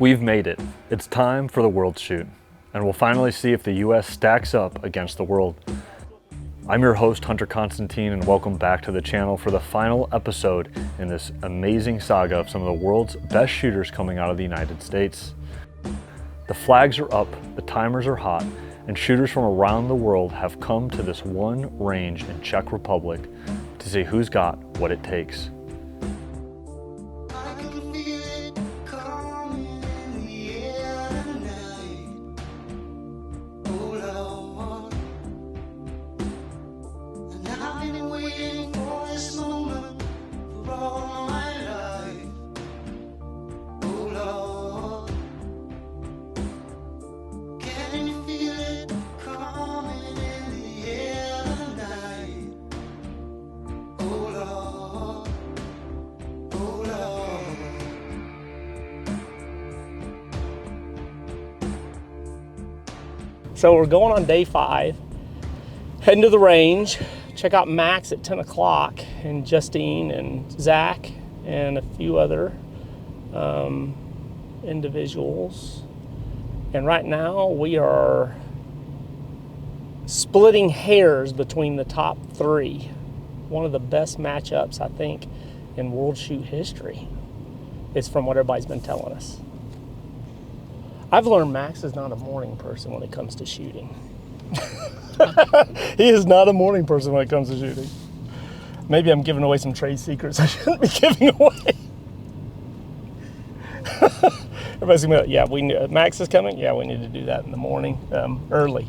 We've made it. It's time for the World Shoot, and we'll finally see if the US stacks up against the world. I'm your host, Hunter Constantine, and welcome back to the channel for the final episode in this amazing saga of some of the world's best shooters coming out of the United States. The flags are up, the timers are hot, and shooters from around the world have come to this one range in Czech Republic to see who's got what it takes. So we're going on day 5, heading to the range, check out Max at 10 o'clock, and Justine and Zach and a few other individuals. And right now we are splitting hairs between the top 3. One of the best matchups, I think, in World Shoot history is from what everybody's been telling us. I've learned Max is not a morning person when it comes to shooting. He is not a morning person when it comes to shooting. Maybe I'm giving away some trade secrets I shouldn't be giving away. Everybody's gonna be like, Max is coming? Yeah, we need to do that in the morning, early.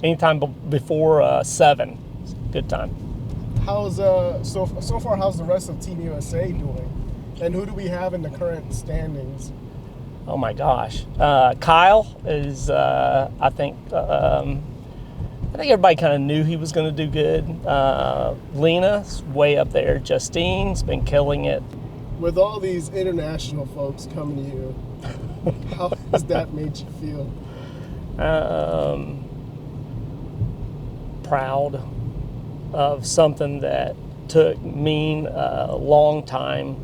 Anytime before 7, good time. How's so far? How's the rest of Team USA doing? And who do we have in the current standings? Oh my gosh, Kyle is. I think everybody kind of knew he was going to do good. Lena's way up there. Justine's been killing it. With all these international folks coming to you, how has that made you feel? Proud of something that took me a long time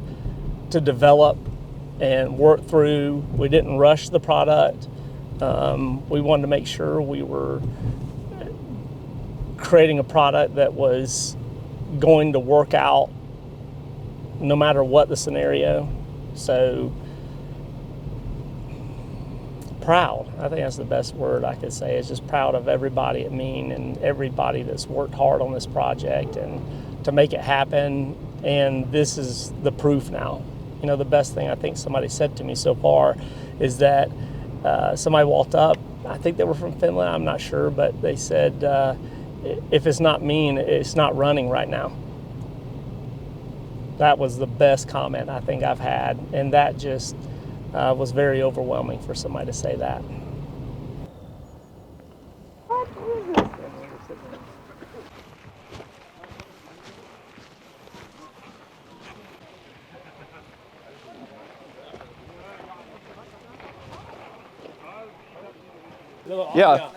to develop and work through. We didn't rush the product. We wanted to make sure we were creating a product that was going to work out no matter what the scenario. So proud, I think that's the best word I could say, is just proud of everybody at Mean and everybody that's worked hard on this project and to make it happen. And this is the proof now. You know, the best thing I think somebody said to me so far is that somebody walked up, I think they were from Finland, I'm not sure, but they said, if it's not Mean, it's not running right now. That was the best comment I think I've had, and that just was very overwhelming for somebody to say that. Yeah.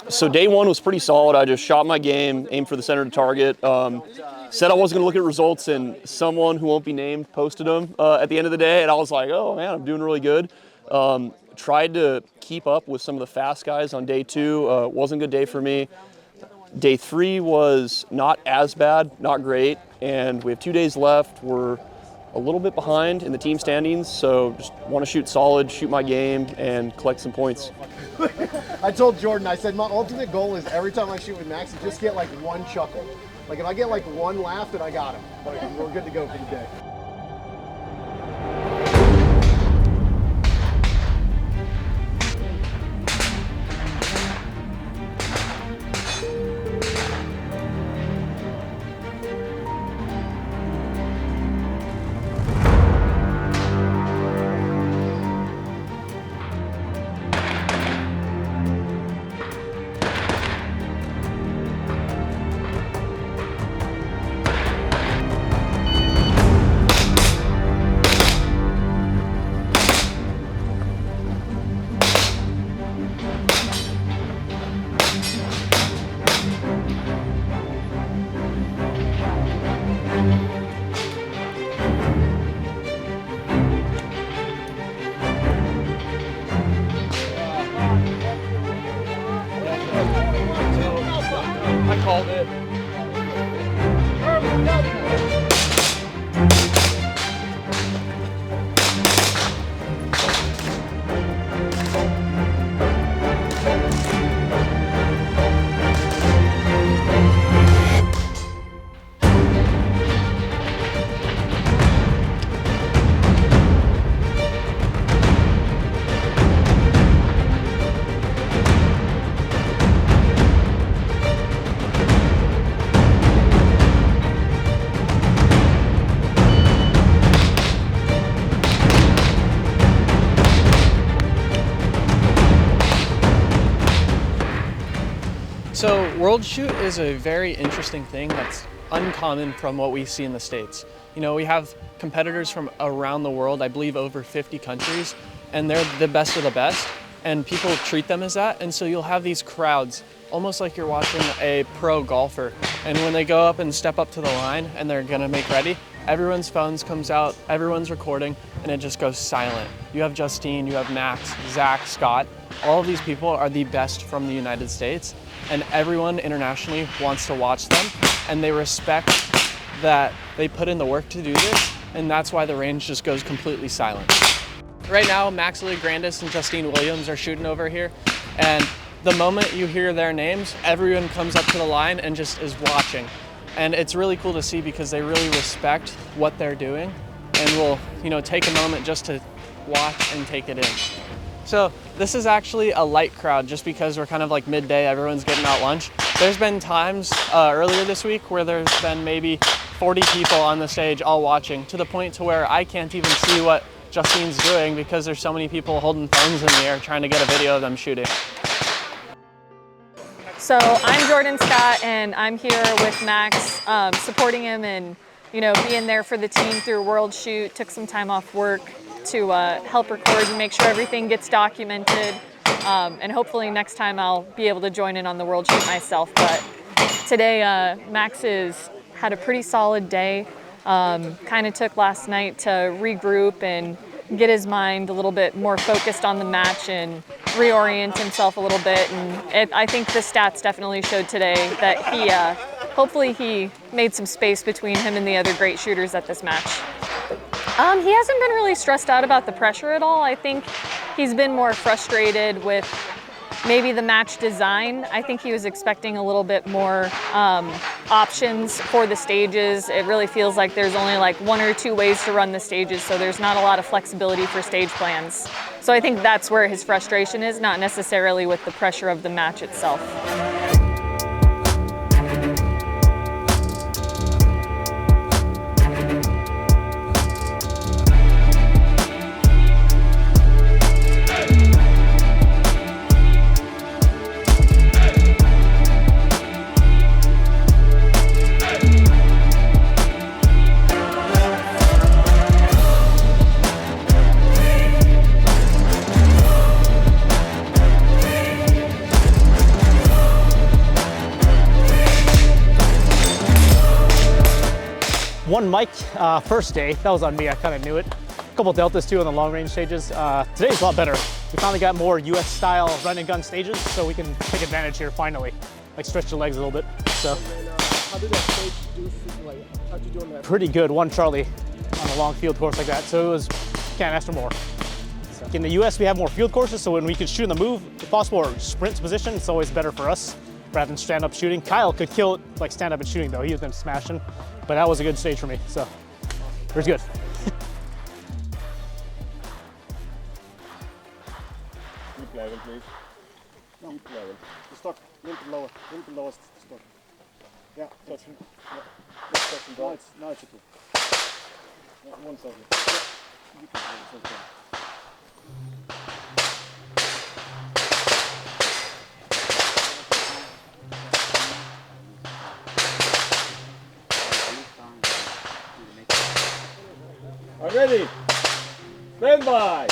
So day 1 was pretty solid. I just shot my game, aimed for the center to target. Said I wasn't going to look at results, and someone who won't be named posted them at the end of the day, and I was like, oh man, I'm doing really good. Tried to keep up with some of the fast guys on day 2. Wasn't a good day for me. Day 3 was not as bad, not great, and we have 2 days left. We're a little bit behind in the team standings, so just want to shoot solid, shoot my game, and collect some points. I told Jordan, I said, my ultimate goal is every time I shoot with Max, to just get like one chuckle. Like if I get like one laugh, then I got him. Like, we're good to go for the day. So World Shoot is a very interesting thing that's uncommon from what we see in the States. You know, we have competitors from around the world, I believe over 50 countries, and they're the best of the best, and people treat them as that. And so you'll have these crowds, almost like you're watching a pro golfer. And when they go up and step up to the line and they're gonna make ready, everyone's phones comes out, everyone's recording, and it just goes silent. You have Justine, you have Max, Zach, Scott. All of these people are the best from the United States, and everyone internationally wants to watch them, and they respect that they put in the work to do this, and that's why the range just goes completely silent. Right now, Max Grandis and Justine Williams are shooting over here, and the moment you hear their names, everyone comes up to the line and just is watching. And it's really cool to see because they really respect what they're doing and will, you know, take a moment just to watch and take it in. So this is actually a light crowd just because we're kind of like midday, everyone's getting out lunch. There's been times earlier this week where there's been maybe 40 people on the stage all watching, to the point to where I can't even see what Justine's doing because there's so many people holding phones in the air trying to get a video of them shooting. So I'm Jordan Scott, and I'm here with Max, supporting him and, you know, being there for the team through World Shoot. Took some time off work to help record and make sure everything gets documented. And hopefully next time I'll be able to join in on the World Shoot myself. But today Max has had a pretty solid day. Kind of took last night to regroup and get his mind a little bit more focused on the match and reorient himself a little bit. And I think the stats definitely showed today that he, hopefully he made some space between him and the other great shooters at this match. He hasn't been really stressed out about the pressure at all. I think he's been more frustrated with maybe the match design. I think he was expecting a little bit more options for the stages. It really feels like there's only like 1 or 2 ways to run the stages, so there's not a lot of flexibility for stage plans. So I think that's where his frustration is, not necessarily with the pressure of the match itself. One mic first day, that was on me, I kind of knew it. A couple deltas too on the long range stages. Today's a lot better. We finally got more US style run and gun stages, so we can take advantage here finally. Like stretch the legs a little bit, so. How did that stage do, like, how'd you do on that? Pretty good, 1 Charlie on a long field course like that, so it was, can't ask for more. In the US, we have more field courses, so when we can shoot in the move, if possible, or sprint position, it's always better for us rather than stand up shooting. Kyle could kill it like stand up and shooting though, he was them smashing. But that was a good stage for me, so it was good. Deep level, please. Deep level. The stock, little bit lower, stock. Yeah, touch. Yeah. Now it's a 2. 1 second. Yeah. You can do it. I'm ready. Stand by.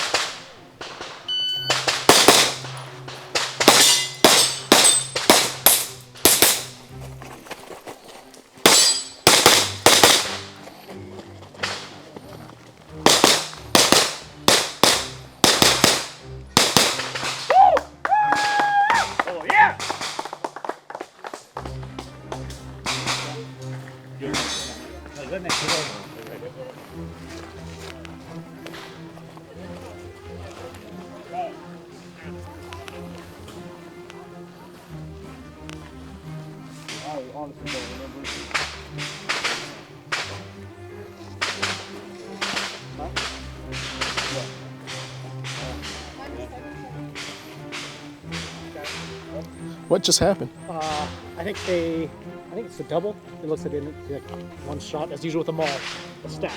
Oh yeah. I honestly don't remember. Huh? What just happened? I think it's a double. It looks like like 1 shot, as usual with them all, a stack.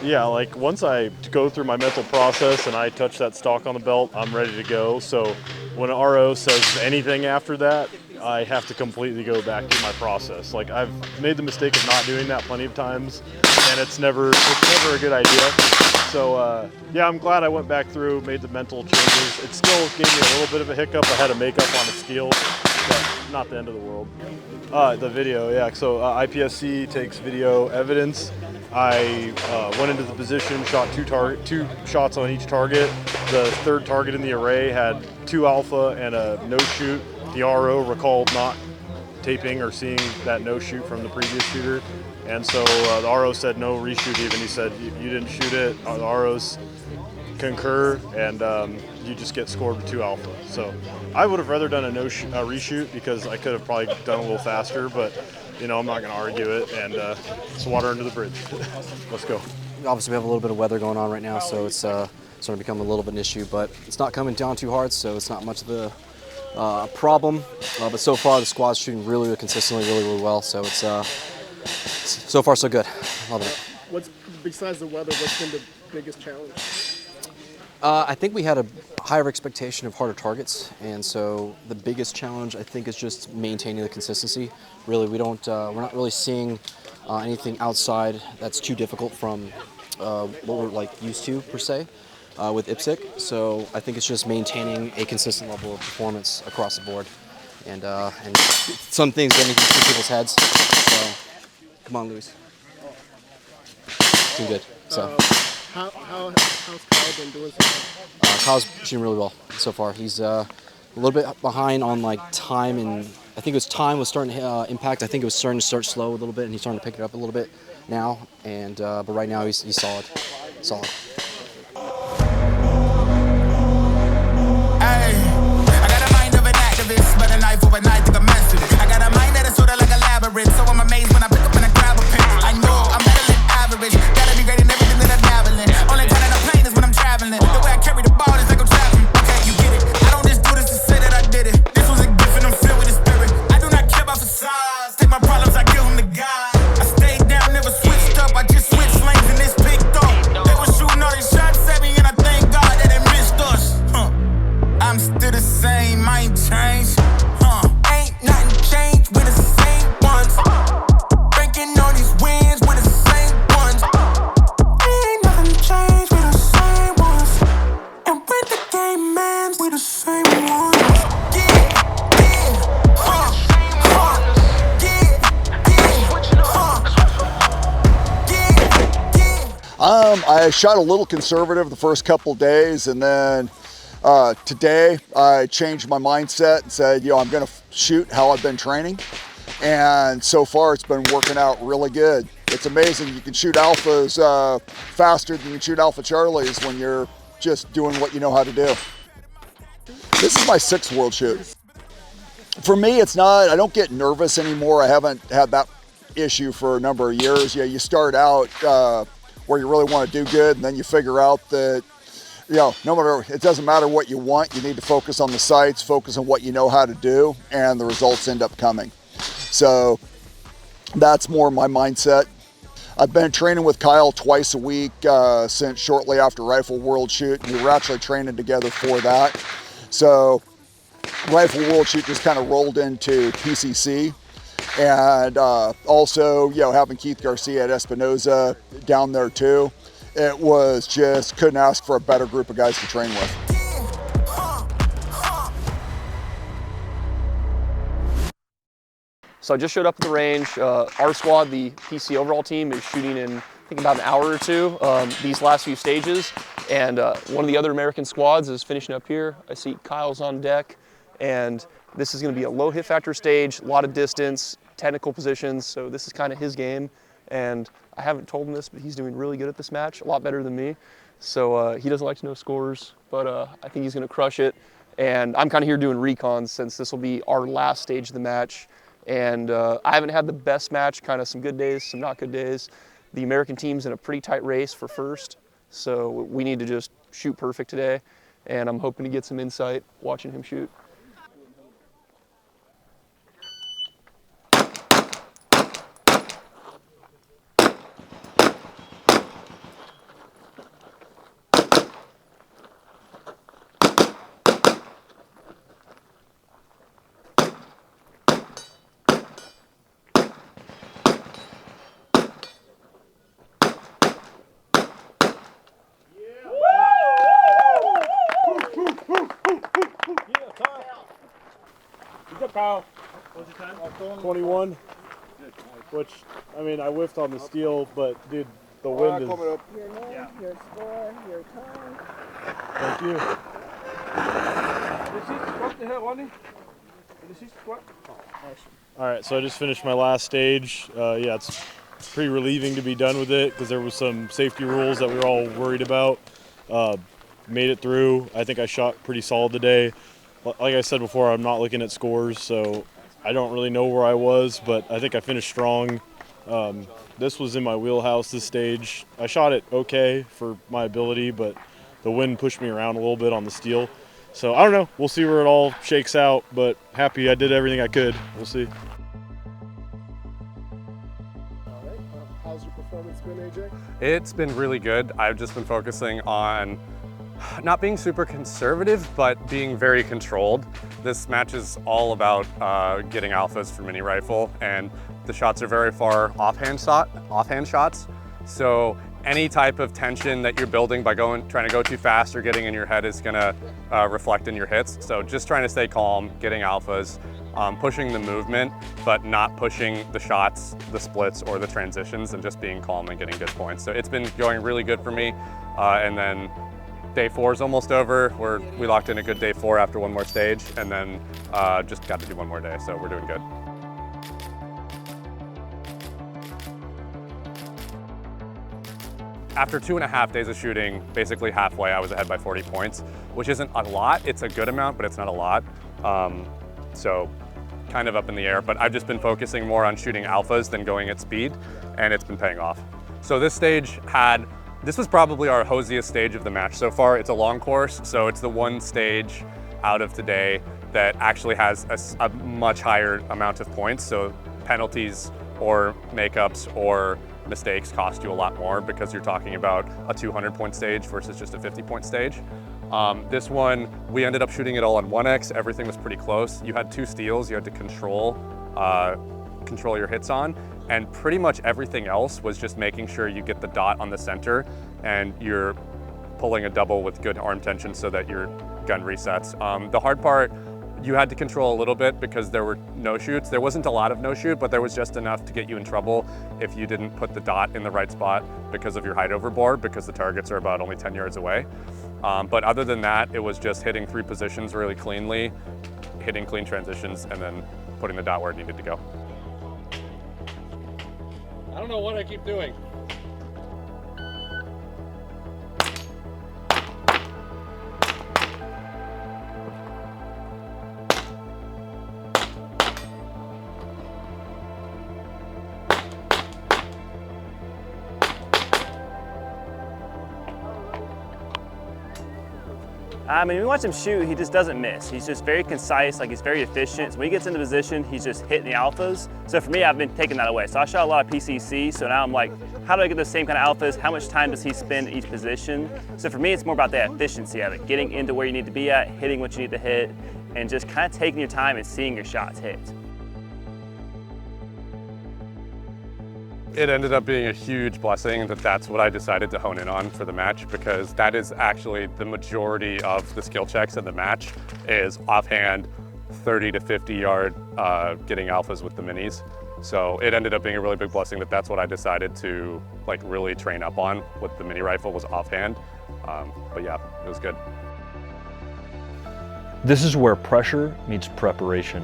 Yeah, like once I go through my mental process and I touch that stock on the belt, I'm ready to go. So when an RO says anything after that, I have to completely go back to my process. Like I've made the mistake of not doing that plenty of times, and it's never a good idea. So yeah, I'm glad I went back through, made the mental changes. It still gave me a little bit of a hiccup. I had to make up on a skill, but not the end of the world. The video, yeah. So IPSC takes video evidence. I went into the position, shot two shots on each target. The third target in the array had 2 alpha and a no shoot. The RO recalled not taping or seeing that no shoot from the previous shooter, and so the RO said no reshoot. Even he said you didn't shoot it. The ROs concur, and you just get scored with 2 alpha. So I would have rather done a reshoot because I could have probably done a little faster, but you know, I'm not going to argue it, and it's water under the bridge. Let's go. Obviously, we have a little bit of weather going on right now, so it's starting to become a little bit of an issue, but it's not coming down too hard, so it's not much of a problem. But so far, the squad's shooting really consistently, really well, so it's so far so good. Loving it. Besides the weather, what's been the biggest challenge? I think we had a higher expectation of harder targets, and so the biggest challenge I think is just maintaining the consistency. Really, we're not really seeing anything outside that's too difficult from what we're like used to per se with IPSC. So I think it's just maintaining a consistent level of performance across the board, and some things getting into people's heads. So come on, Luis, doing good. So. How's Kyle been doing so far? Kyle's shooting really well so far. He's a little bit behind on like time, and I think his time was starting to impact. I think it was starting to start slow a little bit, and he's starting to pick it up a little bit now. And but right now he's solid. Hey, I got a mind of an activist, but a knife overnight took a massive. I got a mind that is sort of like a labyrinth, so I'm amazed when I pick up and I grab a pen. I know I'm better than average, gotta be great in everything that I'm dabbling. Only time that I'm playing is when I'm traveling. The way I carry the ball is like I'm traveling. Okay, you get it. I don't just do this to say that I did it. This was a gift and I'm filled with the spirit. I do not care about facades. Take my problems, I give them to God. I stayed down, never switched up. I just switched lanes and this picked up. They were shooting all these shots at me and I thank God that they missed us. I'm still the same, I ain't changed. Ain't nothing changed, we the same ones. Banking on these wins, we the same ones. Ain't nothing changed, we the same ones. And when the game ends, we the same ones. I shot a little conservative the first couple days, and then today I changed my mindset and said, I'm going to shoot how I've been training, and so far it's been working out really good. It's amazing. You can shoot alphas faster than you can shoot alpha charlies when you're just doing what you know how to do. This is my 6th world shoot. For me, it's not, I don't get nervous anymore. I haven't had that issue for a number of years. Yeah, you start out where you really want to do good, and then you figure out that, no matter, it doesn't matter what you want, you need to focus on the sights, focus on what you know how to do, and the results end up coming. So that's more my mindset. I've been training with Kyle twice a week since shortly after Rifle World Shoot, and we were actually training together for that. So Rifle World Shoot just kind of rolled into PCC. And also, having Keith Garcia at Espinoza down there too, it was just, couldn't ask for a better group of guys to train with. So I just showed up at the range. Our squad, the PC overall team, is shooting in, I think, about an hour or two, these last few stages. And one of the other American squads is finishing up here. I see Kyle's on deck, and this is going to be a low hit factor stage, a lot of distance, technical positions, so this is kind of his game. And I haven't told him this, but he's doing really good at this match, a lot better than me. So he doesn't like to know scores, but I think he's going to crush it. And I'm kind of here doing recons since this will be our last stage of the match. And I haven't had the best match, kind of some good days, some not good days. The American team's in a pretty tight race for first, so we need to just shoot perfect today. And I'm hoping to get some insight watching him shoot. Kyle. What's your time? 21. Which, I mean, I whiffed on the steel, but dude, the wind is. Your name, your score, your time. Thank you. All right, so I just finished my last stage. Yeah, it's pretty relieving to be done with it because there was some safety rules that we were all worried about. Made it through. I think I shot pretty solid today. Like I said before, I'm not looking at scores, so I don't really know where I was, but I think I finished strong. This was in my wheelhouse, this stage. I shot it okay for my ability, but the wind pushed me around a little bit on the steel. So I don't know. We'll see where it all shakes out, but happy I did everything I could. We'll see. All right. How's your performance been, AJ? It's been really good. I've just been focusing on not being super conservative, but being very controlled. This match is all about getting alphas for mini rifle, and the shots are very far offhand shots. So any type of tension that you're building by trying to go too fast or getting in your head is gonna reflect in your hits. So just trying to stay calm, getting alphas, pushing the movement, but not pushing the shots, the splits, or the transitions, and just being calm and getting good points. So it's been going really good for me. And then day 4 is almost over. We locked in a good day 4 after one more stage, and then just got to do one more day, so we're doing good. After 2.5 days of shooting, basically halfway, I was ahead by 40 points, which isn't a lot. It's a good amount, but it's not a lot. So kind of up in the air, but I've just been focusing more on shooting alphas than going at speed, and it's been paying off. So this was probably our hosiest stage of the match so far. It's a long course, so it's the one stage out of today that actually has a much higher amount of points. So penalties or makeups or mistakes cost you a lot more because you're talking about a 200-point stage versus just a 50-point stage. This one, we ended up shooting it all on 1X. Everything was pretty close. You had 2 steals you had to control your hits on, and pretty much everything else was just making sure you get the dot on the center and you're pulling a double with good arm tension so that your gun resets. The hard part, you had to control a little bit because there were no-shoots. There wasn't a lot of no-shoot, but there was just enough to get you in trouble if you didn't put the dot in the right spot because of your height overboard, because the targets are about only 10 yards away. But other than that, it was just hitting 3 positions really cleanly, hitting clean transitions, and then putting the dot where it needed to go. I don't know what I keep doing. I mean, we watch him shoot, he just doesn't miss. He's just very concise, like he's very efficient. So when he gets into position, he's just hitting the alphas. So for me, I've been taking that away. So I shot a lot of PCC, so now I'm like, how do I get the same kind of alphas? How much time does he spend in each position? So for me, it's more about the efficiency of it, getting into where you need to be at, hitting what you need to hit, and just kind of taking your time and seeing your shots hit. It ended up being a huge blessing that that's what I decided to hone in on for the match, because that is actually the majority of the skill checks in the match is offhand 30 to 50 yard getting alphas with the minis. So it ended up being a really big blessing that that's what I decided to like really train up on with the mini rifle was offhand. But yeah, it was good. This is where pressure meets preparation.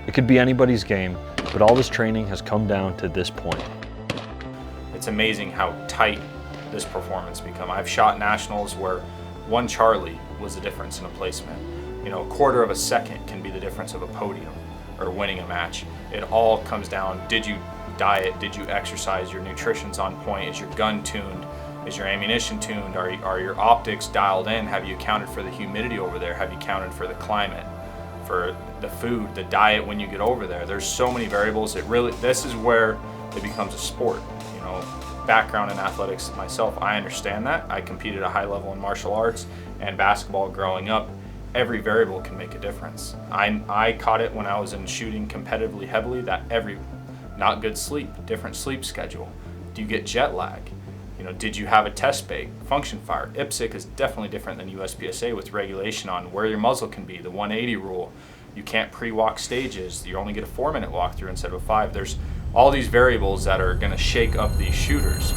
It could be anybody's game, but all this training has come down to this point. It's amazing how tight this performance become. I've shot nationals where one Charlie was the difference in a placement. You know, a quarter of a second can be the difference of a podium or winning a match. It all comes down, did you diet, did you exercise, your nutrition's on point, is your gun tuned, is your ammunition tuned, are your optics dialed in, have you accounted for the humidity over there, have you accounted for the climate, for the food, the diet when you get over there. There's so many variables. This is where it becomes a sport. You know, background in athletics myself, I understand that. I competed at a high level in martial arts and basketball growing up. Every variable can make a difference. I caught it when I was in shooting competitively heavily, that not good sleep, different sleep schedule. Do you get jet lag? You know, did you have a test bait, function fire? IPSC is definitely different than USPSA with regulation on where your muzzle can be, the 180 rule. You can't pre-walk stages. You only get a 4-minute walkthrough instead of a 5. There's all these variables that are going to shake up these shooters.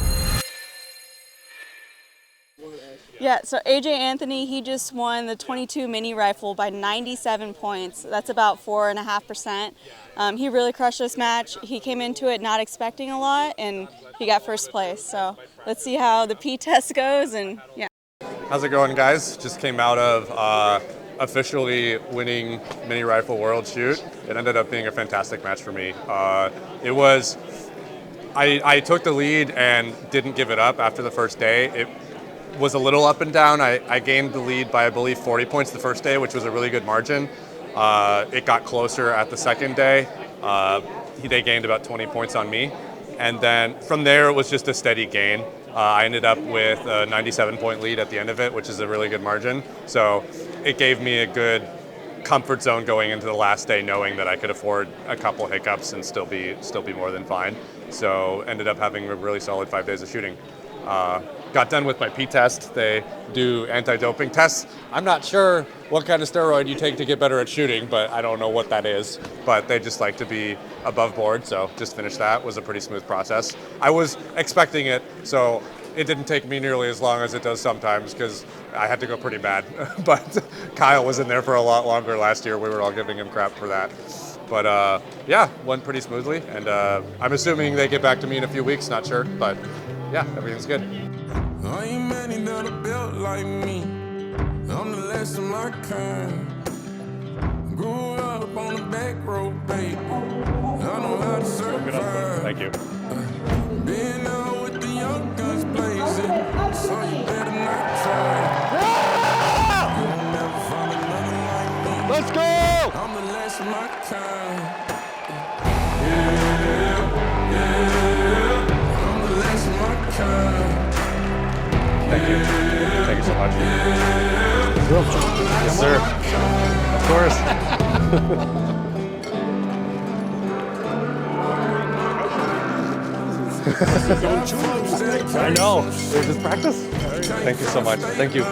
Yeah, so AJ Anthony, he just won the 22 mini rifle by 97 points. That's about 4.5%. He really crushed this match. He came into it not expecting a lot, and he got first place. So let's see how the P test goes, and yeah. How's it going, guys? Just came out of officially winning mini rifle world shoot. It ended up being a fantastic match for me. I took the lead and didn't give it up after the first day. It was a little up and down. I gained the lead by, I believe, 40 points the first day, which was a really good margin. It got closer at the second day. They gained about 20 points on me. And then from there, it was just a steady gain. I ended up with a 97-point lead at the end of it, which is a really good margin. So it gave me a good comfort zone going into the last day, knowing that I could afford a couple hiccups and still be more than fine. So ended up having a really solid 5 days of shooting. Got done with my P test. They do anti-doping tests. I'm not sure what kind of steroid you take to get better at shooting, but I don't know what that is. But they just like to be above board, so just finished that. It was a pretty smooth process. I was expecting it, so it didn't take me nearly as long as it does sometimes because I had to go pretty bad. But Kyle was in there for a lot longer last year. We were all giving him crap for that. But yeah, went pretty smoothly, and I'm assuming they get back to me in a few weeks, not sure, but yeah, everything's good. Ain't many that are built like me. I'm the last of my kind. Grew up on the back road, baby. I know how to survive. Thank you. Being out with the young guns blazing, so you better not try. You'll never find another like me. Let's go! I'm the last of my kind. Yeah, I'm the last of my kind. Thank you. Thank you so much. Yes, sir. Of course. I know. There's just practice. Thank you so much. Thank you.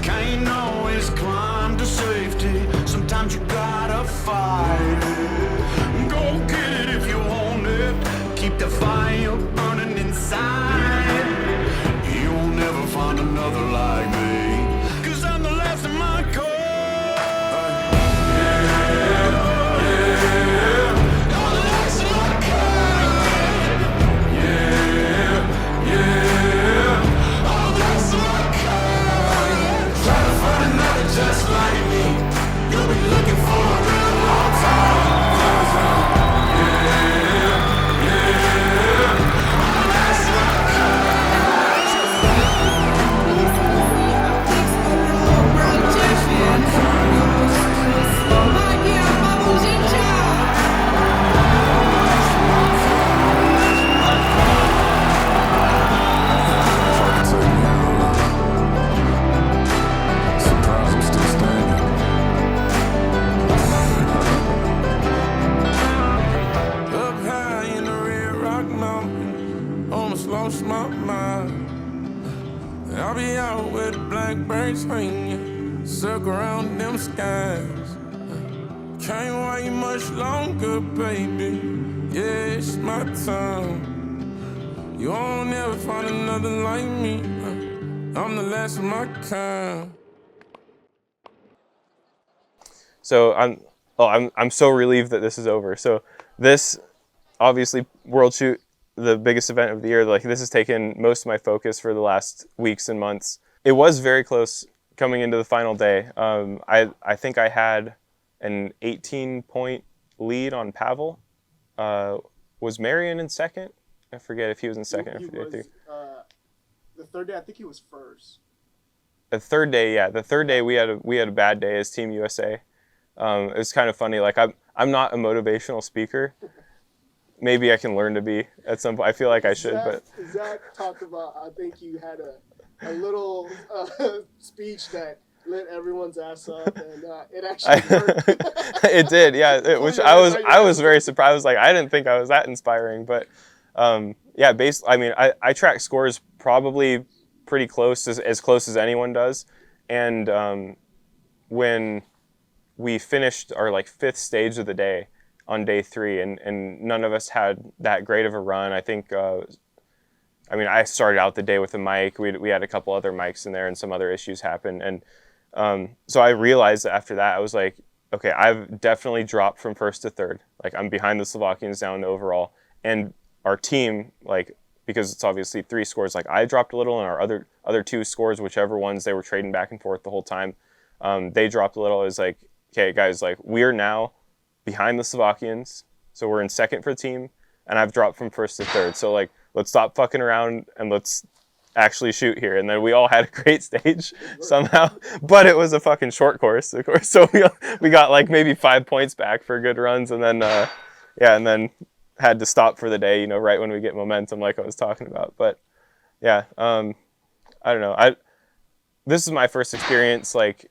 Can't always climb to safety. Sometimes you gotta fight it. Go get it if you want it. Keep the fire burning inside. You'll never find another like me. 'Cause I'm the last of my kind. Just like me, you'll be looking for a real long time. Lost my mind. I'll be out with blackbirds swinging, circle around them skies. Can't wait much longer, baby. Yeah, it's my time. You won't ever find another like me. I'm the last of my kind. So I'm so relieved that this is over. So this, obviously, World Shoot, the biggest event of the year, like this has taken most of my focus for the last weeks and months. It was very close coming into the final day. I think I had an 18-point lead on Pavel. Was Marion in second? I forget if he was in second. He was, the third day, I think he was first. The third day, yeah. The third day we had a bad day as Team USA. It was kind of funny. Like I'm not a motivational speaker. Maybe I can learn to be at some point. I feel like I should, but Zach talked about. I think you had a little speech that lit everyone's ass up, and it actually worked. It did, yeah. Which I was very surprised. I was like, I didn't think I was that inspiring, but yeah. I track scores probably pretty close, as close as anyone does, and when we finished our like 5th stage of the day on day 3, and none of us had that great of a run. I think. I started out the day with a mic. We had a couple other mics in there, and some other issues happened. And so I realized that after that, I was like, okay, I've definitely dropped from 1st to 3rd. Like, I'm behind the Slovakians down to overall. And our team, like, because it's obviously 3 scores, like, I dropped a little, and our other 2 scores, whichever ones, they were trading back and forth the whole time. They dropped a little. It was like, okay, guys, like, we're now behind the Slovakians. So we're in 2nd for the team, and I've dropped from 1st to 3rd. So, like, let's stop fucking around and let's actually shoot here. And then we all had a great stage somehow, but it was a fucking short course, of course. So we got like maybe 5 points back for good runs, and then and then had to stop for the day, right when we get momentum, like I was talking about. But yeah, I don't know. This is my first experience, like,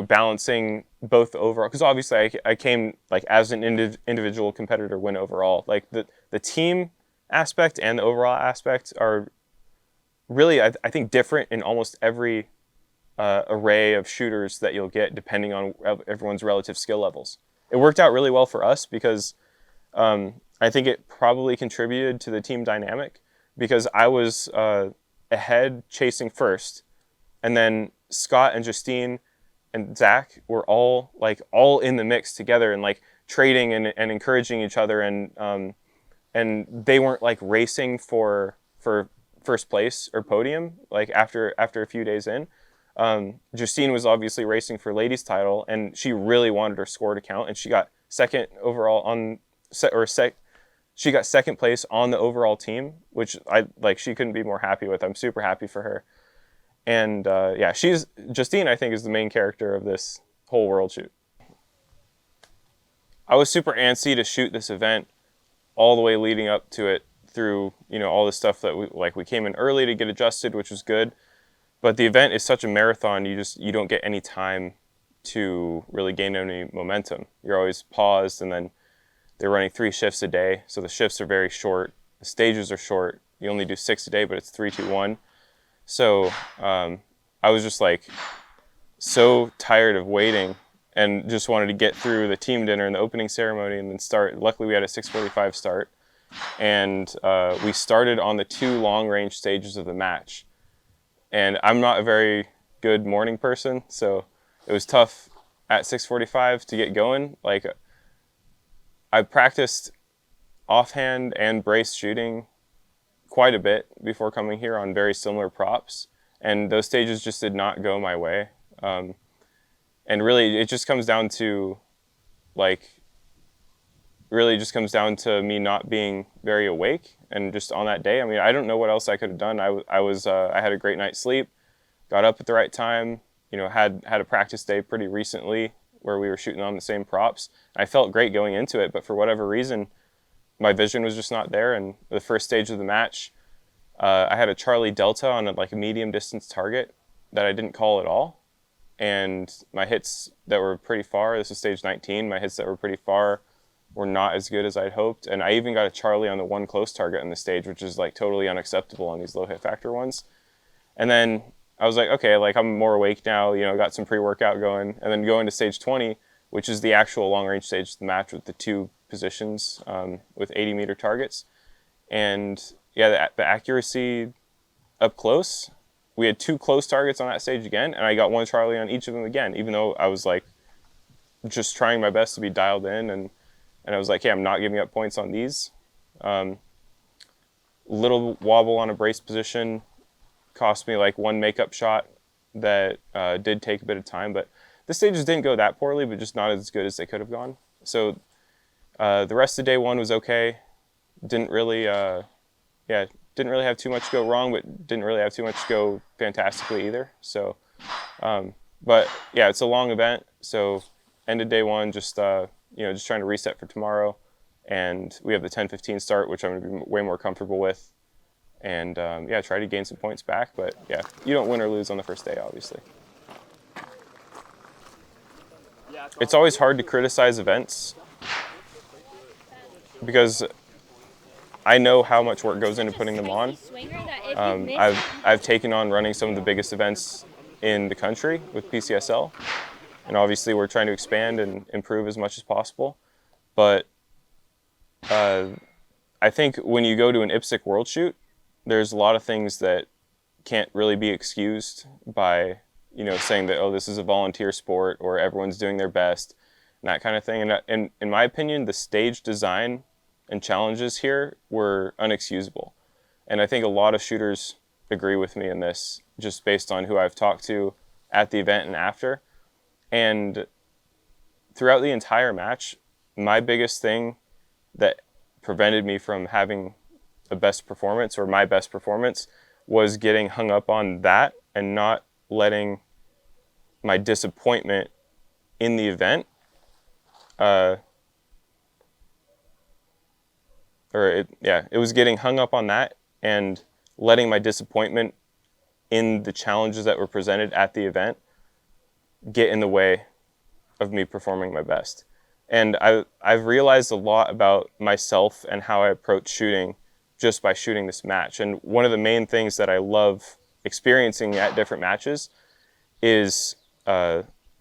balancing both overall, because obviously I came like as an individual competitor, win overall. Like the team aspect and the overall aspect are really, I think, different in almost every array of shooters that you'll get, depending on everyone's relative skill levels. It worked out really well for us because I think it probably contributed to the team dynamic, because I was ahead chasing first, and then Scott and Justine and Zach were all in the mix together, and like trading and encouraging each other, and they weren't like racing for first place or podium like after a few days in. Justine was obviously racing for ladies title, and she really wanted her score to count, and she got 2nd overall she got 2nd place on the overall team, which she couldn't be more happy with. I'm super happy for her. And yeah, Justine, I think, is the main character of this whole world shoot. I was super antsy to shoot this event all the way leading up to it, through all the stuff that we came in early to get adjusted, which was good. But the event is such a marathon, you don't get any time to really gain any momentum. You're always paused, and then they're running 3 shifts a day, so the shifts are very short. The stages are short. You only do 6 a day, but it's 3, 2, 1. So I was just like so tired of waiting, and just wanted to get through the team dinner and the opening ceremony and then start. Luckily, we had a 6:45 start, and we started on the 2 long-range stages of the match. And I'm not a very good morning person, so it was tough at 6:45 to get going. Like, I practiced offhand and brace shooting quite a bit before coming here on very similar props, and those stages just did not go my way. And really, it just comes down to me not being very awake, and just on that day, I don't know what else I could have done. I had a great night's sleep, got up at the right time, had a practice day pretty recently where we were shooting on the same props. I felt great going into it, but for whatever reason, my vision was just not there. And the first stage of the match, I had a Charlie Delta on a medium distance target that I didn't call at all. And my hits that were pretty far, this is stage 19, my hits that were pretty far were not as good as I'd hoped. And I even got a Charlie on the 1 close target on the stage, which is totally unacceptable on these low hit factor ones. And then I was like, okay, I'm more awake now, got some pre-workout going, and then go into stage 20, which is the actual long-range stage of the match with the 2 positions with 80-meter targets. And yeah, the accuracy up close, we had 2 close targets on that stage again, and I got 1 Charlie on each of them again, even though I was just trying my best to be dialed in, and I was like, hey, I'm not giving up points on these. Little wobble on a brace position, cost me like one makeup shot that did take a bit of time, but the stages didn't go that poorly, but just not as good as they could have gone. So the rest of day one was okay. Didn't really have too much go wrong, but didn't really have too much go fantastically either. So, but yeah, it's a long event. So end of day one, just just trying to reset for tomorrow. And we have the 10:15 start, which I'm going to be way more comfortable with. And try to gain some points back. But yeah, you don't win or lose on the first day, obviously. It's always hard to criticize events because I know how much work goes into putting them on. I've taken on running some of the biggest events in the country with PCSL, and obviously we're trying to expand and improve as much as possible. But I think when you go to an IPSC World Shoot, there's a lot of things that can't really be excused by saying that, oh, this is a volunteer sport or everyone's doing their best and that kind of thing. And in my opinion, the stage design and challenges here were unexcusable. And I think a lot of shooters agree with me in this, just based on who I've talked to at the event and after. And throughout the entire match, my biggest thing that prevented me from having a best performance or my best performance was getting hung up on that and not letting my disappointment in the event it was getting hung up on that and letting my disappointment in the challenges that were presented at the event get in the way of me performing my best. And I've realized a lot about myself and how I approach shooting just by shooting this match. And one of the main things that I love experiencing at different matches is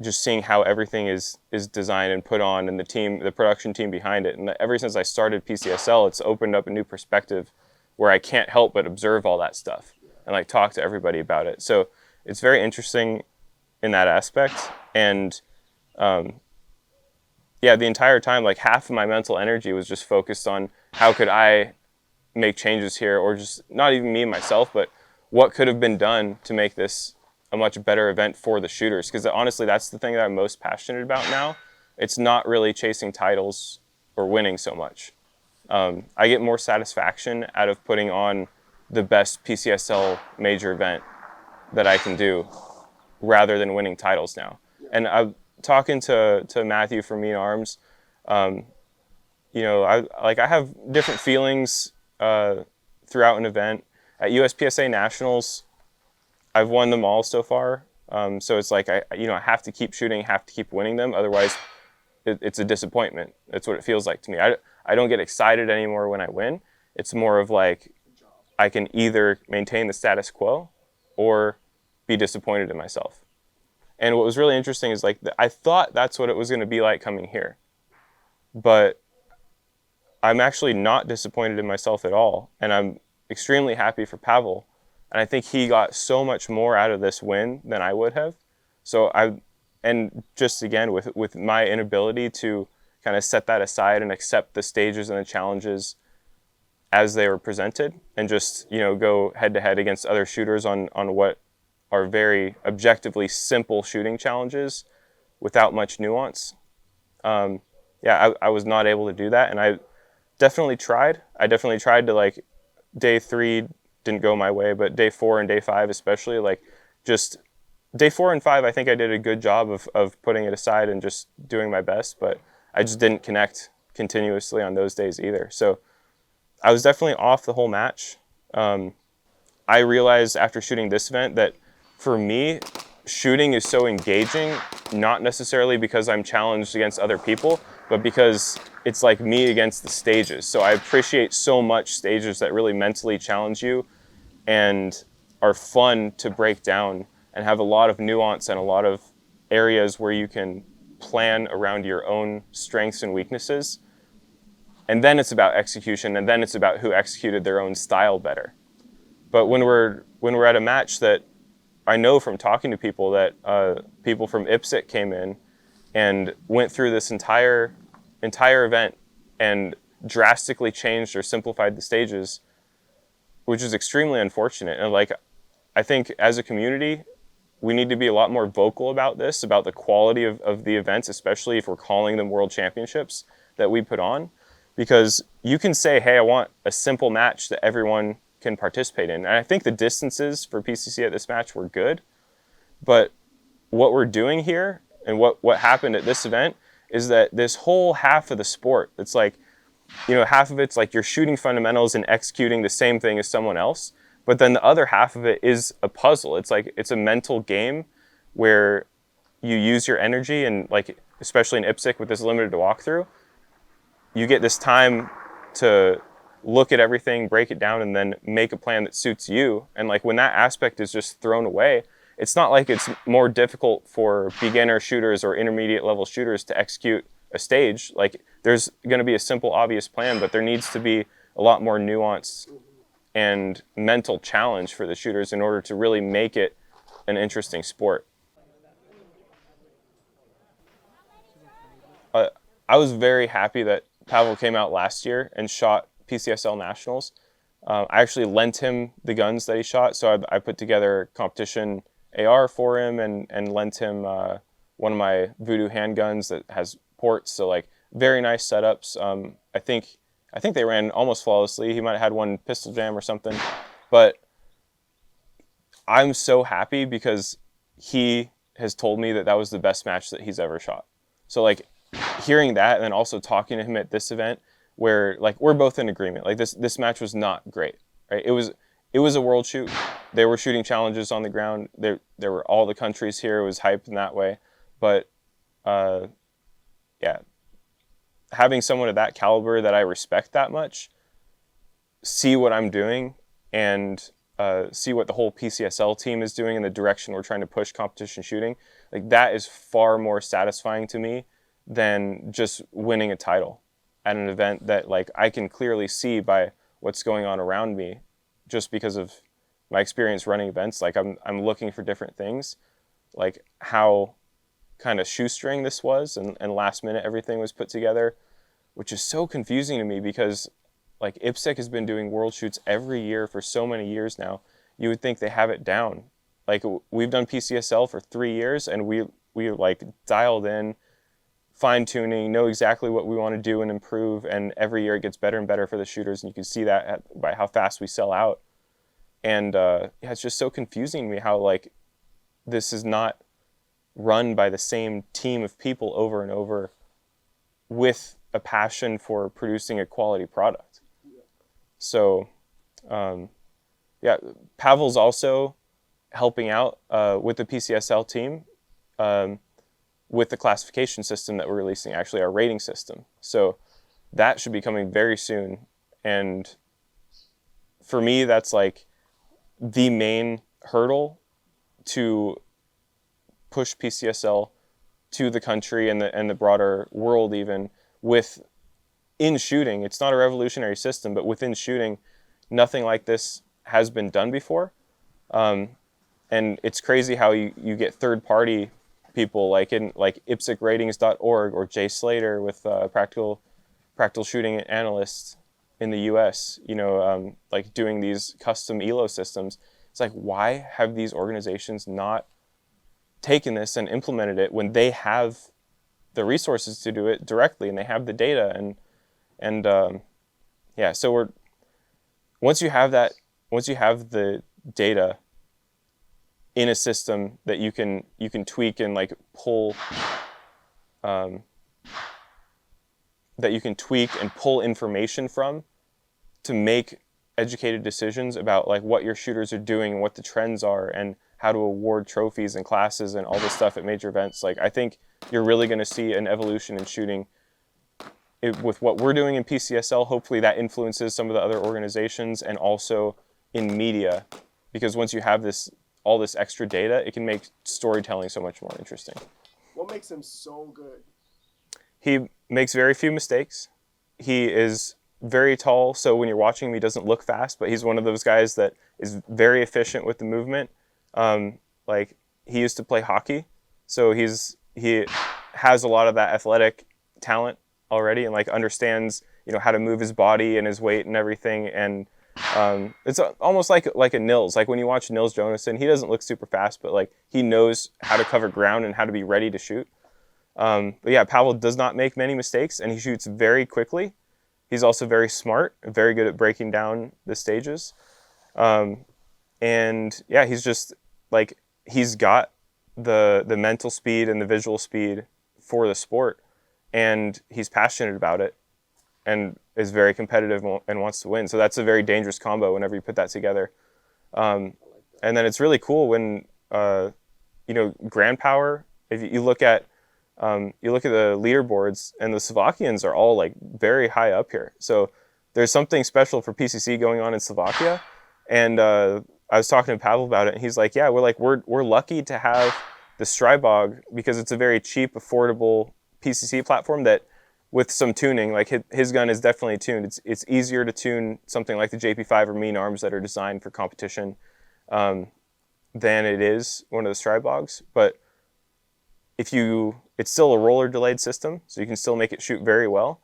just seeing how everything is designed and put on, and the production team behind it. And ever since I started PCSL, it's opened up a new perspective where I can't help but observe all that stuff and like talk to everybody about it. So it's very interesting in that aspect. And the entire time, like half of my mental energy was just focused on how could I make changes here, or just not even me myself, but what could have been done to make this a much better event for the shooters. Because honestly, that's the thing that I'm most passionate about now. It's not really chasing titles or winning so much. I get more satisfaction out of putting on the best PCSL major event that I can do rather than winning titles now. And I'm talking to Matthew from Mean Arms. I have different feelings throughout an event. At USPSA Nationals, I've won them all so far. So it's like I have to keep shooting, have to keep winning them. Otherwise, it's a disappointment. That's what it feels like to me. I don't get excited anymore when I win. It's more of like I can either maintain the status quo or be disappointed in myself. And what was really interesting is like I thought that's what it was going to be like coming here. But I'm actually not disappointed in myself at all. And I'm extremely happy for Pavel. And I think he got so much more out of this win than I would have. So and just again, with my inability to kind of set that aside and accept the stages and the challenges as they were presented, and just, go head to head against other shooters on what are very objectively simple shooting challenges without much nuance. I was not able to do that. And I definitely tried. I definitely tried to, like, day 3 didn't go my way, but day 4 and day 5 especially, like, just day 4 and 5, I think I did a good job of putting it aside and just doing my best, but I just didn't connect continuously on those days either. So I was definitely off the whole match. I realized after shooting this event that for me, shooting is so engaging, not necessarily because I'm challenged against other people, but because it's like me against the stages. So I appreciate so much stages that really mentally challenge you and are fun to break down and have a lot of nuance and a lot of areas where you can plan around your own strengths and weaknesses. And then it's about execution, and then it's about who executed their own style better. But when we're at a match that I know from talking to people that people from IPSC came in and went through this entire event and drastically changed or simplified the stages, which is extremely unfortunate. And like, I think as a community, we need to be a lot more vocal about this, about the quality of the events, especially if we're calling them world championships that we put on. Because you can say, hey, I want a simple match that everyone can participate in. And I think the distances for PCC at this match were good. But what we're doing here and what happened at this event is that this whole half of the sport, it's like, half of it's like you're shooting fundamentals and executing the same thing as someone else. But then the other half of it is a puzzle. It's like, it's a mental game where you use your energy, and like, especially in IPSC with this limited walkthrough, you get this time to look at everything, break it down, and then make a plan that suits you. And like, when that aspect is just thrown away, it's not like it's more difficult for beginner shooters or intermediate level shooters to execute a stage. Like, there's going to be a simple, obvious plan, but there needs to be a lot more nuance and mental challenge for the shooters in order to really make it an interesting sport. I was very happy that Pavel came out last year and shot PCSL Nationals. I actually lent him the guns that he shot, so I put together a competition AR for him and lent him one of my Voodoo handguns that has ports, so like very nice setups. I think they ran almost flawlessly. He might have had one pistol jam or something, but I'm so happy because he has told me that that was the best match that he's ever shot. So like, hearing that and then also talking to him at this event where like we're both in agreement, like this match was not great, right? It was a world shoot. They were shooting challenges on the ground. There were all the countries here. It was hyped in that way, but yeah, having someone of that caliber that I respect that much see what I'm doing and see what the whole PCSL team is doing in the direction we're trying to push competition shooting, like that is far more satisfying to me than just winning a title at an event that like I can clearly see by what's going on around me just because of my experience running events. Like I'm looking for different things, like how kind of shoestring this was and last minute everything was put together, which is so confusing to me because like IPSC has been doing world shoots every year for so many years now. You would think they have it down. Like we've done PCSL for 3 years and we like dialed in, fine-tuning, know exactly what we want to do and improve, and every year it gets better and better for the shooters, and you can see that by how fast we sell out. And yeah, it's just so confusing to me how like this is not run by the same team of people over and over with a passion for producing a quality product. So yeah, Pavel's also helping out with the PCSL team with the classification system that we're releasing, actually our rating system. So that should be coming very soon. And for me, that's like the main hurdle to push PCSL to the country and the broader world even in shooting. It's not a revolutionary system, but within shooting, nothing like this has been done before. And it's crazy how you get third-party people like ipscratings.org or Jay Slater with practical shooting analysts in the US, like doing these custom ELO systems. It's like, why have these organizations not taken this and implemented it when they have the resources to do it directly and they have the data and yeah, so once you have the data in a system that you can tweak and like pull that you can tweak and pull information from to make educated decisions about like what your shooters are doing and what the trends are and how to award trophies and classes and all this stuff at major events. Like I think you're really going to see an evolution in shooting with what we're doing in PCSL. Hopefully that influences some of the other organizations and also in media, because once you have all this extra data, it can make storytelling so much more interesting. What makes him so good? He makes very few mistakes. He is very tall, so when you're watching him, he doesn't look fast, but he's one of those guys that is very efficient with the movement. Like he used to play hockey, so he has a lot of that athletic talent already, and like understands how to move his body and his weight and everything, and It's almost like a Nils. Like when you watch Nils Jonassen, he doesn't look super fast, but like he knows how to cover ground and how to be ready to shoot. But yeah, Pavel does not make many mistakes, and he shoots very quickly. He's also very smart, very good at breaking down the stages. And yeah, he's just like, he's got the mental speed and the visual speed for the sport, and he's passionate about it and is very competitive and wants to win. So that's a very dangerous combo whenever you put that together. And then it's really cool when, you know, Grand Power, if you look at the leaderboards, and the Slovakians are all like very high up here. So there's something special for PCC going on in Slovakia. And I was talking to Pavel about it, and he's like, yeah, we're lucky to have the Strybog because it's a very cheap, affordable PCC platform that, with some tuning, like his gun is definitely tuned. It's easier to tune something like the JP5 or Mean Arms that are designed for competition than it is one of the Strybogs. But it's still a roller delayed system, so you can still make it shoot very well.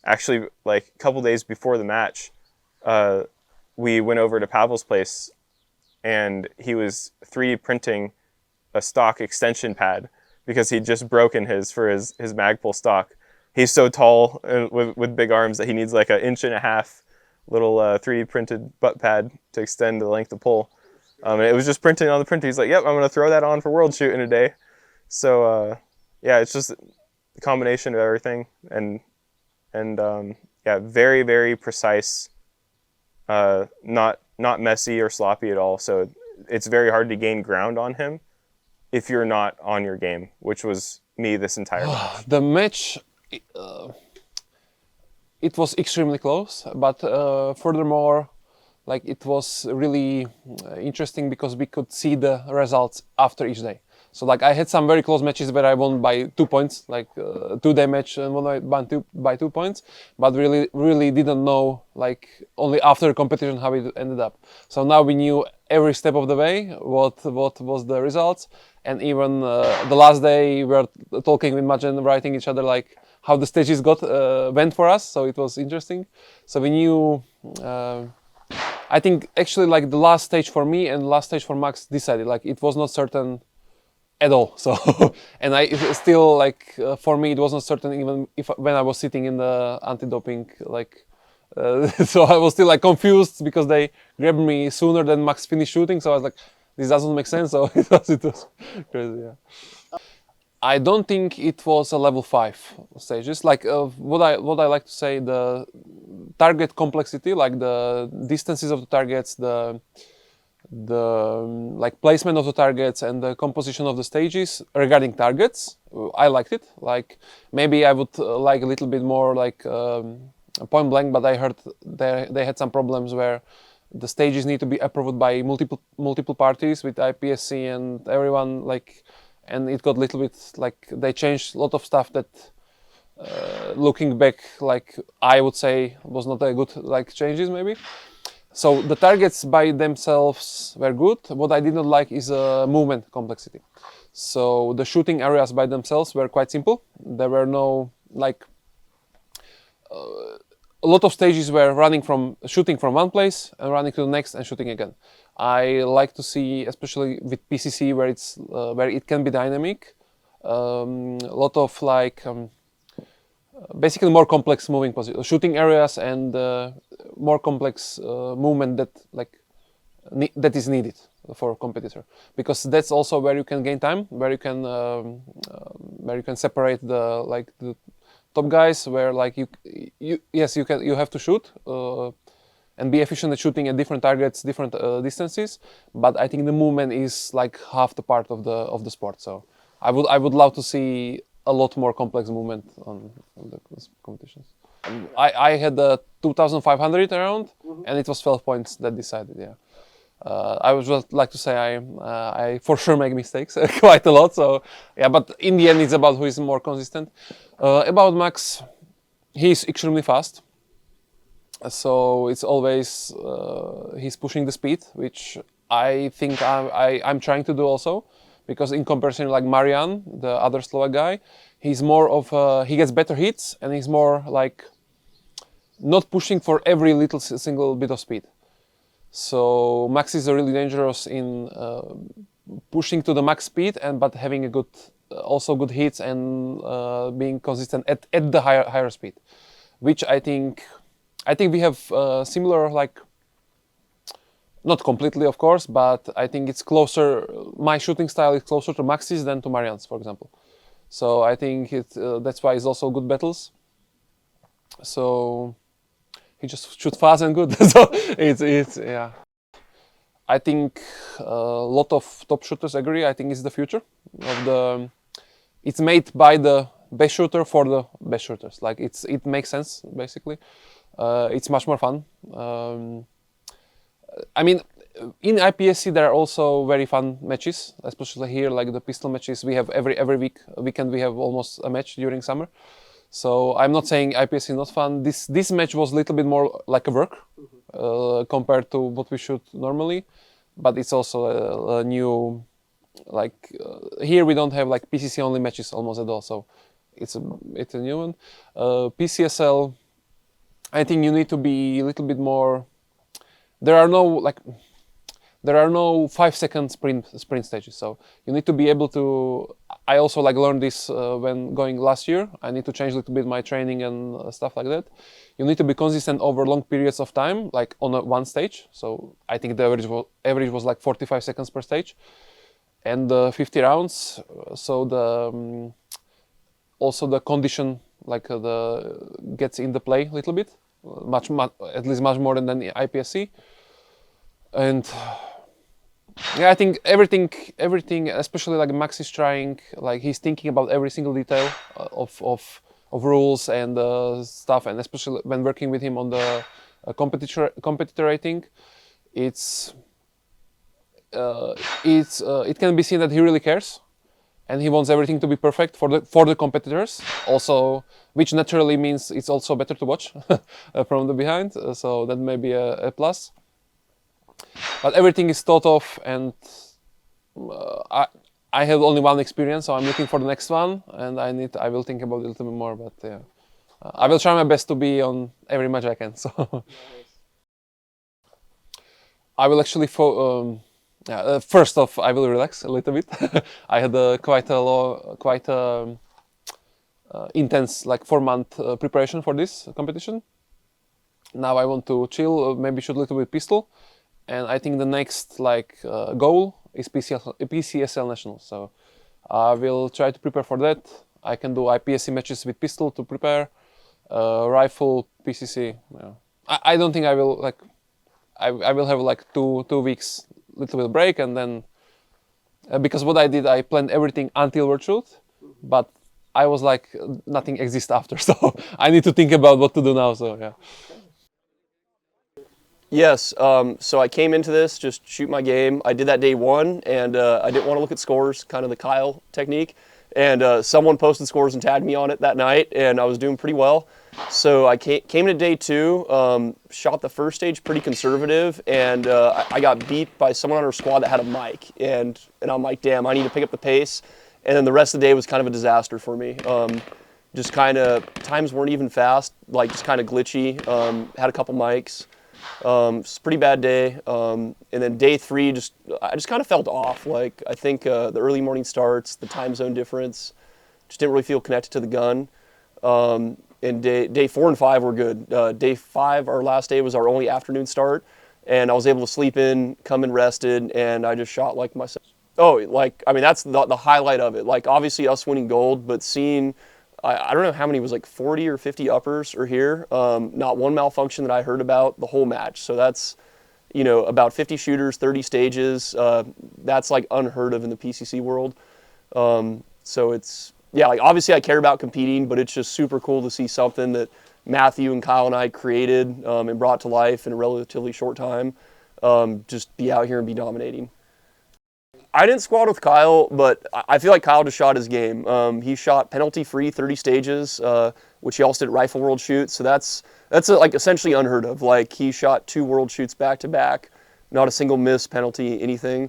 Actually, like a couple days before the match, we went over to Pavel's place, and he was 3D printing a stock extension pad because he'd just broken his Magpul stock. He's so tall with big arms that he needs like 1.5 inch little 3D printed butt pad to extend the length of pull. And it was just printing on the printer. He's like, yep, I'm going to throw that on for World Shoot in a day. So yeah, it's just a combination of everything, and yeah, very, very precise, not messy or sloppy at all. So it's very hard to gain ground on him if you're not on your game, which was me this entire match. The match, it was extremely close, but furthermore, like it was really interesting because we could see the results after each day. So like I had some very close matches where I won by 2 points, like 2-day match and won by 2 points, but really didn't know, like only after competition, how it ended up. So now we knew every step of the way what was the results, and even the last day we were talking with Majen, writing each other like how the stages went for us. So it was interesting. So we knew. I think actually like the last stage for me and last stage for Max decided, like it was not certain at all. So and I still like for me it wasn't certain even when I was sitting in the anti-doping like so I was still like confused because they grabbed me sooner than Max finished shooting. So I was like, this doesn't make sense. So it was crazy. Yeah. I don't think it was a level 5 stages. Like what I like to say, the target complexity, like the distances of the targets, the like placement of the targets and the composition of the stages regarding targets, I liked it. Like maybe I would like a little bit more like point blank, but I heard they had some problems where the stages need to be approved by multiple parties with IPSC and everyone, like, and it got a little bit like they changed a lot of stuff that looking back, like I would say was not a good like changes maybe. So the targets by themselves were good. What I did not like is movement complexity. So the shooting areas by themselves were quite simple. There were no like a lot of stages were shooting from one place and running to the next and shooting again. I like to see, especially with PCC, where it can be dynamic, a lot of like basically more complex moving shooting areas and more complex movement that is needed for a competitor, because that's also where you can gain time, where you can separate the top guys, where like you have to shoot and be efficient at shooting at different targets, different distances. But I think the movement is like half the part of the sport. So I would love to see a lot more complex movement on the competitions. I had the 2,500 around, and it was 12 points that decided. Yeah, I would just like to say I for sure make mistakes quite a lot. So yeah, but in the end, it's about who is more consistent. About Max, he's extremely fast. So it's always he's pushing the speed, which I think I'm trying to do also, because in comparison, like Marian, the other Slovak guy, he's more of he gets better hits and he's more like not pushing for every little single bit of speed. So maxis are really dangerous in pushing to the max speed, but having a good, also good hits and being consistent at the higher speed, which I think we have similar, like, not completely of course, but I think it's closer. My shooting style is closer to maxis than to Marian's, for example. So I think that's why it's also good battles. So he just shoots fast and good. So it's yeah. I think a lot of top shooters agree. I think it's the future of the. It's made by the best shooter for the best shooters. Like it makes sense basically. It's much more fun. I mean, in IPSC there are also very fun matches, especially here, like the pistol matches. We have every weekend we have almost a match during summer. So I'm not saying IPSC is not fun. This match was a little bit more like a work compared to what we shoot normally, but it's also a new, like here we don't have like PCC only matches almost at all. So it's a new one. PCSL, I think you need to be a little bit more. There are no 5-second sprint stages, so you need to be able to. I also learned this when going last year. I need to change a little bit my training and stuff like that. You need to be consistent over long periods of time, like on one stage. So I think the average was like 45 seconds per stage, and 50 rounds. So also the condition gets in the play a little bit, at least much more than the IPSC. And yeah, I think everything, especially like Max is trying, like he's thinking about every single detail of rules and stuff, and especially when working with him on the competitor rating, it can be seen that he really cares, and he wants everything to be perfect for the competitors. Also, which naturally means it's also better to watch from the behind. So that may be a plus. But everything is thought of, and I have only one experience, so I'm looking for the next one, and I will think about it a little bit more. But yeah, I will try my best to be on every match I can. So I will actually first off, I will relax a little bit. I had quite intense, like 4-month preparation for this competition. Now I want to chill, maybe shoot a little bit pistol. And I think the next goal is PCSL Nationals. So I will try to prepare for that. I can do IPSC matches with pistol to prepare, rifle, PCC. Yeah. I don't think I will I will have like two weeks little bit break, and then because what I did, I planned everything until World Shoot, but I was like nothing exists after, so I need to think about what to do now. So yeah. Yes, so I came into this, just shoot my game. I did that day one, and I didn't want to look at scores, kind of the Kyle technique. And someone posted scores and tagged me on it that night, and I was doing pretty well. So I came to day two, shot the first stage pretty conservative, and I got beat by someone on our squad that had a mic. And I'm like, damn, I need to pick up the pace. And then the rest of the day was kind of a disaster for me. Just kind of, times weren't even fast, like just kind of glitchy. Had a couple mics. It's a pretty bad day, and then day three, I just kind of felt off. Like I think the early morning starts, the time zone difference, just didn't really feel connected to the gun. And day 4 and 5 were good. Day 5, our last day, was our only afternoon start, and I was able to sleep in, come in rested, and I just shot like myself. Oh, like I mean that's the highlight of it. Like obviously us winning gold, but seeing. I don't know how many, was like 40 or 50 uppers are here. Not one malfunction that I heard about the whole match. So that's, about 50 shooters, 30 stages. That's like unheard of in the PCC world. So it's, yeah, like obviously I care about competing, but it's just super cool to see something that Matthew and Kyle and I created and brought to life in a relatively short time. Just be out here and be dominating. I didn't squad with Kyle, but I feel like Kyle just shot his game. He shot penalty-free 30 stages, which he also did Rifle World Shoot. So that's like essentially unheard of. Like he shot 2 World Shoots back-to-back, not a single miss, penalty, anything.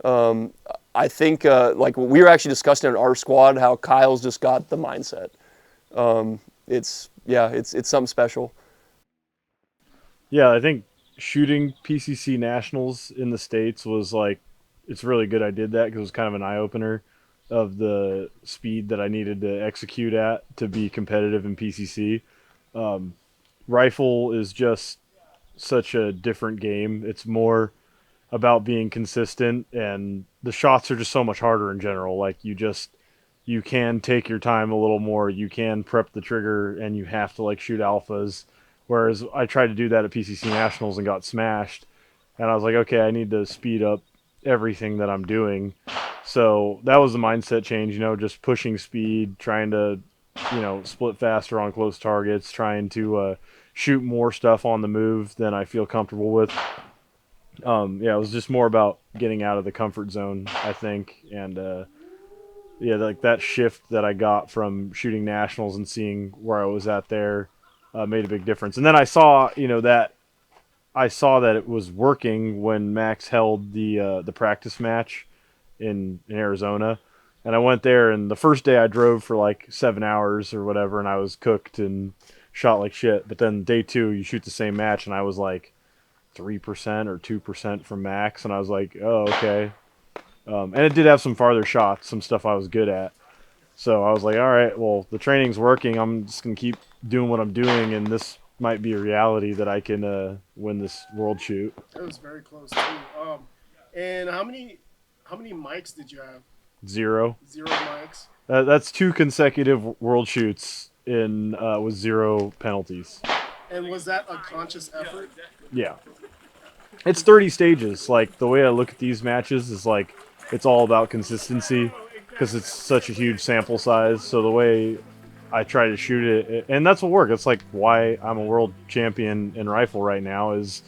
I think like we were actually discussing in our squad how Kyle's just got the mindset. It's something special. Yeah, I think shooting PCC nationals in the States was like, it's really good I did that because it was kind of an eye opener of the speed that I needed to execute at to be competitive in PCC. Rifle is just such a different game. It's more about being consistent, and the shots are just so much harder in general. Like you can take your time a little more. You can prep the trigger, and you have to like shoot alphas. Whereas I tried to do that at PCC Nationals and got smashed, and I was like, okay, I need to speed up everything that I'm doing. So that was the mindset change, just pushing speed, trying to, split faster on close targets, trying to shoot more stuff on the move than I feel comfortable with. Yeah, it was just more about getting out of the comfort zone, I think, and yeah, like that shift that I got from shooting nationals and seeing where I was at there made a big difference. And then I saw, that it was working when Max held the practice match in Arizona, and I went there. And the first day I drove for like 7 hours or whatever, and I was cooked and shot like shit. But then day 2, you shoot the same match, and I was like 3% or 2% from max, and I was like, oh, okay. And it did have some farther shots, some stuff I was good at. So I was like, all right, well, the training's working. I'm just going to keep doing what I'm doing, and this might be a reality that I can win this world shoot. That was very close, too. And how many mics did you have? 0. 0 mics? That's 2 consecutive world shoots with 0 penalties. And was that a conscious effort? Yeah. It's 30 stages. Like, the way I look at these matches is like, it's all about consistency because it's such a huge sample size. So the way I try to shoot it, and that's what worked. It's like why I'm a world champion in rifle right now is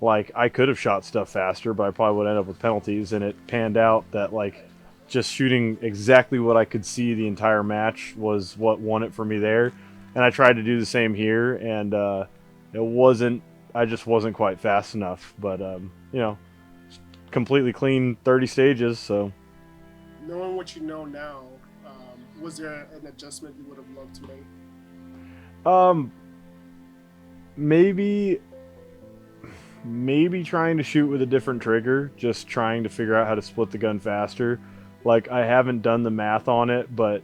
like I could have shot stuff faster, but I probably would end up with penalties. And it panned out that like just shooting exactly what I could see the entire match was what won it for me there. And I tried to do the same here, and I just wasn't quite fast enough. But completely clean 30 stages. So knowing what you know now, was there an adjustment you would have loved to make? Maybe trying to shoot with a different trigger, just trying to figure out how to split the gun faster. Like, I haven't done the math on it, but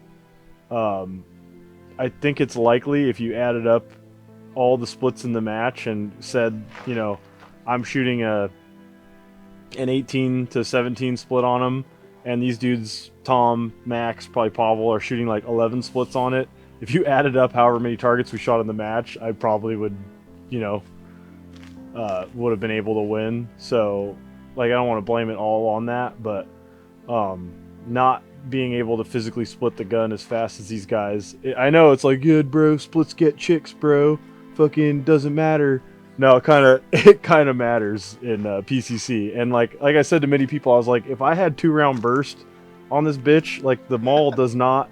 I think it's likely if you added up all the splits in the match and said, I'm shooting an 18 to 17 split on them, and these dudes, Tom, Max, probably Pavel, are shooting like 11 splits on it. If you added up however many targets we shot in the match, I probably would, would have been able to win. So, like, I don't want to blame it all on that, but not being able to physically split the gun as fast as these guys. I know it's like, good, bro, splits get chicks, bro. Fucking doesn't matter. No, it kind of matters in PCC. And like I said to many people, I was like, if I had 2-round burst on this bitch, like the maul does not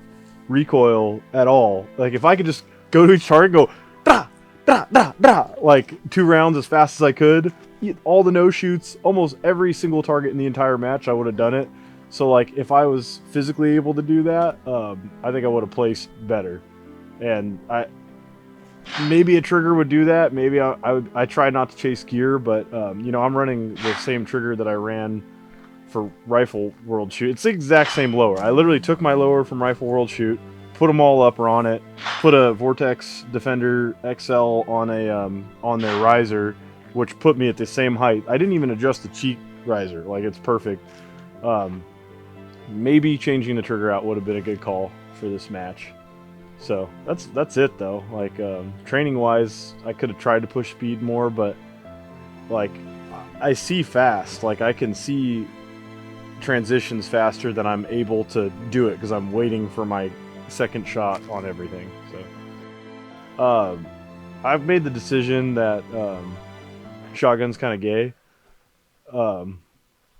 recoil at all. Like if I could just go to each target and go da da da da, like 2 rounds as fast as I could, all the no shoots, almost every single target in the entire match, I would have done it. So like if I was physically able to do that, I think I would have placed better. And maybe a trigger would do that. Maybe I try not to chase gear, but I'm running the same trigger that I ran for Rifle World Shoot. It's the exact same lower. I literally took my lower from Rifle World Shoot, put them all up on it, put a Vortex Defender XL on their riser, which put me at the same height. I didn't even adjust the cheek riser. Like, it's perfect. Maybe changing the trigger out would have been a good call for this match. So that's it though. Like training wise, I could have tried to push speed more, but like I see fast. Like I can see transitions faster than I'm able to do it because I'm waiting for my second shot on everything. So I've made the decision that shotgun's kind of gay.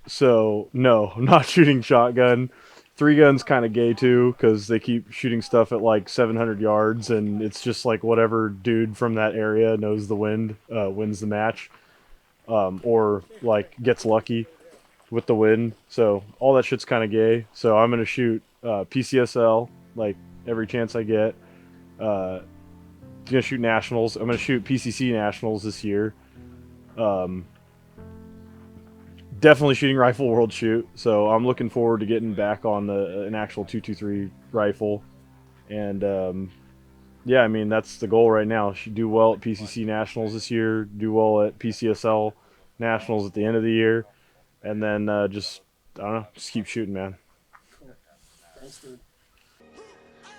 So no, I'm not shooting shotgun. 3-gun's kind of gay too because they keep shooting stuff at like 700 yards, and it's just like whatever dude from that area knows the wind wins the match, or like gets lucky with the wind. So all that shit's kind of gay. So I'm gonna shoot PCSL like every chance I get. Gonna shoot nationals. I'm gonna shoot PCC nationals this year. Definitely shooting rifle world shoot. So I'm looking forward to getting back on an actual 223 rifle. And yeah, I mean, that's the goal right now. Should do well at PCC Nationals this year, do well at PCSL Nationals at the end of the year, and then just, I don't know, just keep shooting, man. Thanks, dude.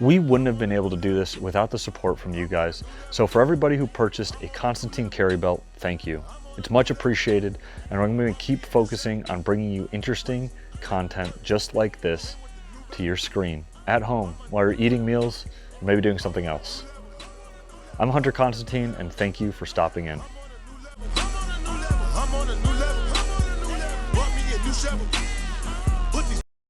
We wouldn't have been able to do this without the support from you guys. So for everybody who purchased a Constantine carry belt, thank you. It's much appreciated, and I'm going to keep focusing on bringing you interesting content just like this to your screen at home while you're eating meals, or maybe doing something else. I'm Hunter Constantine, and thank you for stopping in. I'm on a new level. Want me a new shovel.